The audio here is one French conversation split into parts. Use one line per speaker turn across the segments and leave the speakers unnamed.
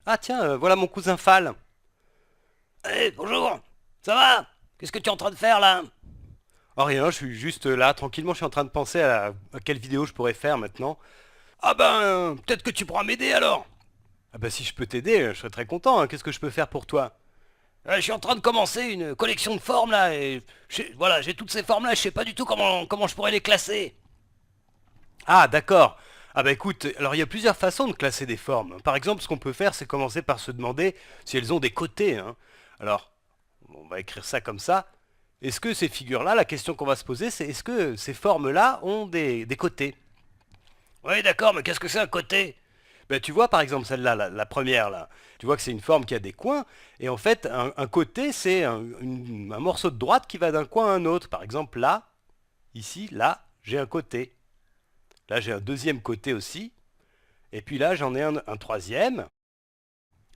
Ah tiens, voilà mon cousin Fall.
Eh, bonjour. Ça va? Qu'est-ce que tu es en train de faire là?
Oh rien, je suis juste là, tranquillement, je suis en train de penser à quelle vidéo je pourrais faire maintenant.
Ah ben, peut-être que tu pourras m'aider alors.
Ah bah si je peux t'aider, je serais très content, hein. Qu'est-ce que je peux faire pour toi?
Je suis en train de commencer une collection de formes là et voilà, j'ai toutes ces formes là, je sais pas du tout comment je pourrais les classer.
Ah d'accord. Ah bah écoute, alors il y a plusieurs façons de classer des formes. Par exemple, ce qu'on peut faire, c'est commencer par se demander si elles ont des côtés, hein. Alors, on va écrire ça comme ça. Est-ce que ces figures-là, la question qu'on va se poser, c'est est-ce que ces formes-là ont des côtés?
Oui, d'accord, mais qu'est-ce que c'est un côté?
Ben, tu vois par exemple celle-là, la première là, tu vois que c'est une forme qui a des coins, et en fait un côté c'est un morceau de droite qui va d'un coin à un autre. Par exemple là, ici, là, j'ai un côté. Là j'ai un deuxième côté aussi, et puis là j'en ai un troisième,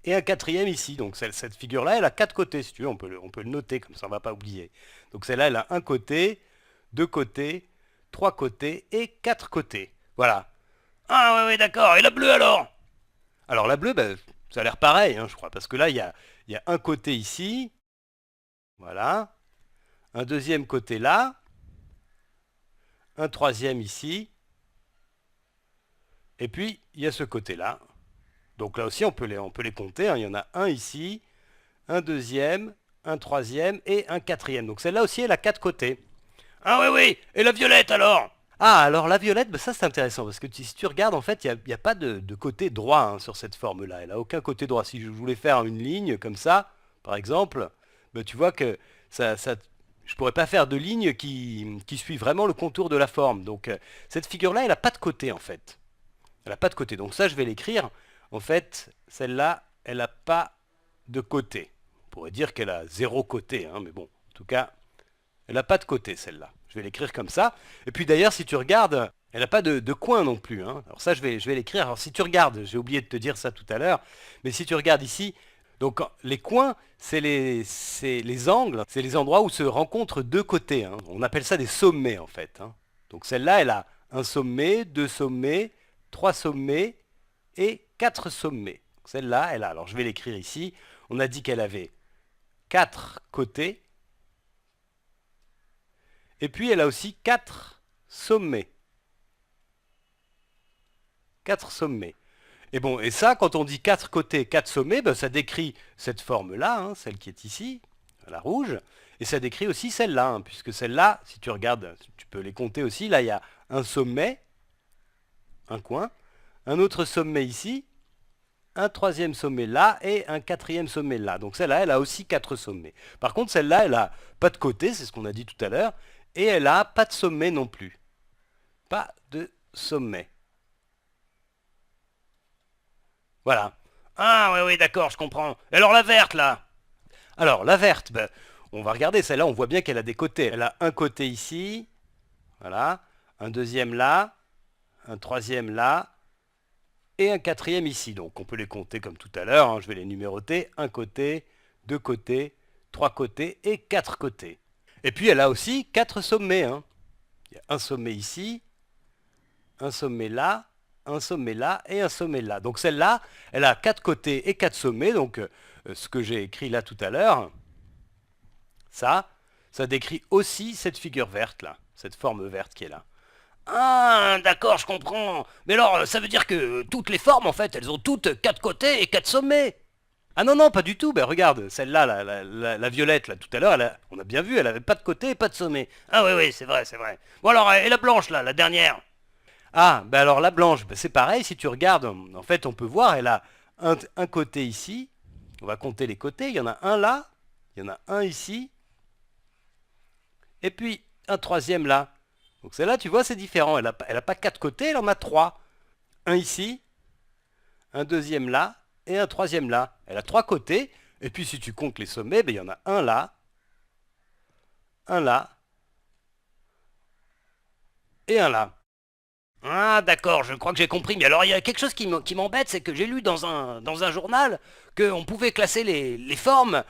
et un quatrième ici. Donc cette figure-là, elle a quatre côtés, si tu veux, on peut le noter, comme ça on va pas oublier. Donc celle-là, elle a un côté, deux côtés, trois côtés et quatre côtés. Voilà.
Ah ouais, ouais, d'accord. Et la bleue alors?
Alors la bleue, ben, ça a l'air pareil, hein, je crois, parce que là, il y a un côté ici, voilà, un deuxième côté là, un troisième ici, et puis il y a ce côté-là. Donc là aussi, on peut les compter, hein. Il y en a un ici, un deuxième, un troisième et un quatrième. Donc celle-là aussi, elle a quatre côtés.
Ah oui, oui. Et la violette alors?
Ah, alors la violette, ben ça c'est intéressant, parce que si tu regardes, en fait, il y a pas de côté droit, hein, sur cette forme-là. Elle a aucun côté droit. Si je voulais faire une ligne comme ça, par exemple, ben, tu vois que je pourrais pas faire de ligne qui suit vraiment le contour de la forme. Donc cette figure-là, elle n'a pas de côté, en fait. Elle n'a pas de côté. Donc ça, je vais l'écrire. En fait, celle-là, elle n'a pas de côté. On pourrait dire qu'elle a zéro côté, hein, mais bon, en tout cas, elle n'a pas de côté, celle-là. Je vais l'écrire comme ça. Et puis d'ailleurs, si tu regardes, elle n'a pas de coin non plus, hein. Alors ça, je vais l'écrire. Alors si tu regardes, j'ai oublié de te dire ça tout à l'heure, mais si tu regardes ici, donc les coins, c'est les angles, c'est les endroits où se rencontrent deux côtés, hein. On appelle ça des sommets en fait, hein. Donc celle-là, elle a un sommet, deux sommets, trois sommets et quatre sommets. Celle-là, elle a. Alors je vais l'écrire ici. On a dit qu'elle avait quatre côtés. Et puis elle a aussi quatre sommets. Quatre sommets. Et bon, et ça, quand on dit quatre côtés, quatre sommets, ben, ça décrit cette forme-là, hein, celle qui est ici, la rouge, et ça décrit aussi celle-là, hein, puisque celle-là, si tu regardes, tu peux les compter aussi, là il y a un sommet, un coin, un autre sommet ici, un troisième sommet là et un quatrième sommet là. Donc celle-là, elle a aussi quatre sommets. Par contre, celle-là, elle a pas de côté, c'est ce qu'on a dit tout à l'heure, et elle a pas de sommet non plus. Pas de sommet. Voilà.
Ah ouais, oui, d'accord, je comprends. Et alors la verte là?
Alors, la verte, ben, on va regarder, celle-là, on voit bien qu'elle a des côtés. Elle a un côté ici, voilà, un deuxième là, un troisième là, et un quatrième ici. Donc on peut les compter comme tout à l'heure, hein, je vais les numéroter. Un côté, deux côtés, trois côtés et quatre côtés. Et puis elle a aussi quatre sommets, hein. Il y a un sommet ici, un sommet là, un sommet là et un sommet là. Donc celle-là, elle a quatre côtés et quatre sommets. Donc ce que j'ai écrit là tout à l'heure, ça, ça décrit aussi cette figure verte là, cette forme verte qui est là.
Ah, d'accord, je comprends. Mais alors, ça veut dire que toutes les formes, en fait, elles ont toutes quatre côtés et quatre sommets.
Ah non, non, pas du tout. Ben regarde, celle-là, la violette, là, tout à l'heure, on a bien vu, elle avait pas de côté et pas de sommet.
Ah oui, oui, c'est vrai, c'est vrai. Bon alors, et la blanche là, la dernière?
Ah, ben alors la blanche, ben c'est pareil, si tu regardes, en fait, on peut voir, elle a un côté ici. On va compter les côtés. Il y en a un là, il y en a un ici, et puis un troisième là. Donc celle-là, tu vois, c'est différent. Elle a pas quatre côtés, elle en a trois. Un ici, un deuxième là, et un troisième là. Elle a trois côtés, et puis si tu comptes les sommets, ben, il y en a un là, et un là.
Ah d'accord, je crois que j'ai compris. Mais alors, il y a quelque chose qui m'embête, c'est que j'ai lu dans un journal qu'on pouvait classer les formes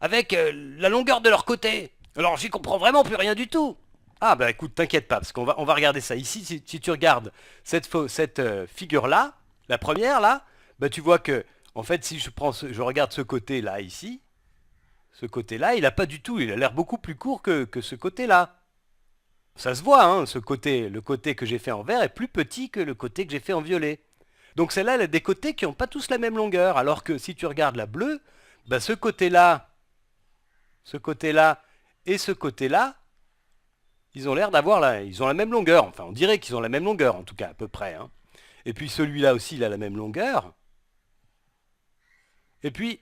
avec la longueur de leur côté. Alors, j'y comprends vraiment plus rien du tout.
Ah bah écoute, t'inquiète pas, parce on va regarder ça. Ici, si tu regardes cette figure-là, la première là, bah tu vois que En fait, si je regarde ce côté-là ici, ce côté-là, il a pas du tout, il a l'air beaucoup plus court que ce côté-là. Ça se voit, hein, le côté que j'ai fait en vert est plus petit que le côté que j'ai fait en violet. Donc celle-là, elle a des côtés qui n'ont pas tous la même longueur, alors que si tu regardes la bleue, bah ce côté-là et ce côté-là, ils ont l'air ils ont la même longueur. Enfin, on dirait qu'ils ont la même longueur, en tout cas, à peu près, hein. Et puis celui-là aussi, il a la même longueur. Et puis,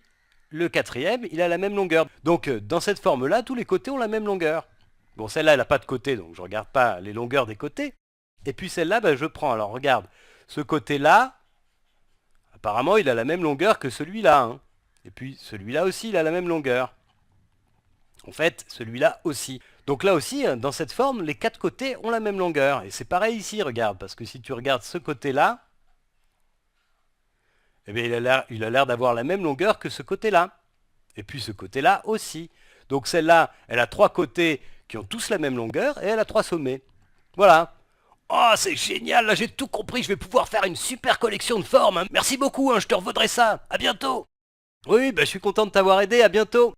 le quatrième, il a la même longueur. Donc, dans cette forme-là, tous les côtés ont la même longueur. Bon, celle-là, elle n'a pas de côté, donc je ne regarde pas les longueurs des côtés. Et puis celle-là, bah, je prends. Alors, regarde, ce côté-là, apparemment, il a la même longueur que celui-là, hein. Et puis, celui-là aussi, il a la même longueur. En fait, celui-là aussi. Donc là aussi, dans cette forme, les quatre côtés ont la même longueur. Et c'est pareil ici, regarde, parce que si tu regardes ce côté-là, eh bien, il a l'air d'avoir la même longueur que ce côté-là. Et puis ce côté-là aussi. Donc celle-là, elle a trois côtés qui ont tous la même longueur et elle a trois sommets. Voilà.
Oh, c'est génial, là j'ai tout compris, je vais pouvoir faire une super collection de formes, hein. Merci beaucoup, hein, je te revaudrai ça. À bientôt.
Oui, bah, je suis content de t'avoir aidé, à bientôt.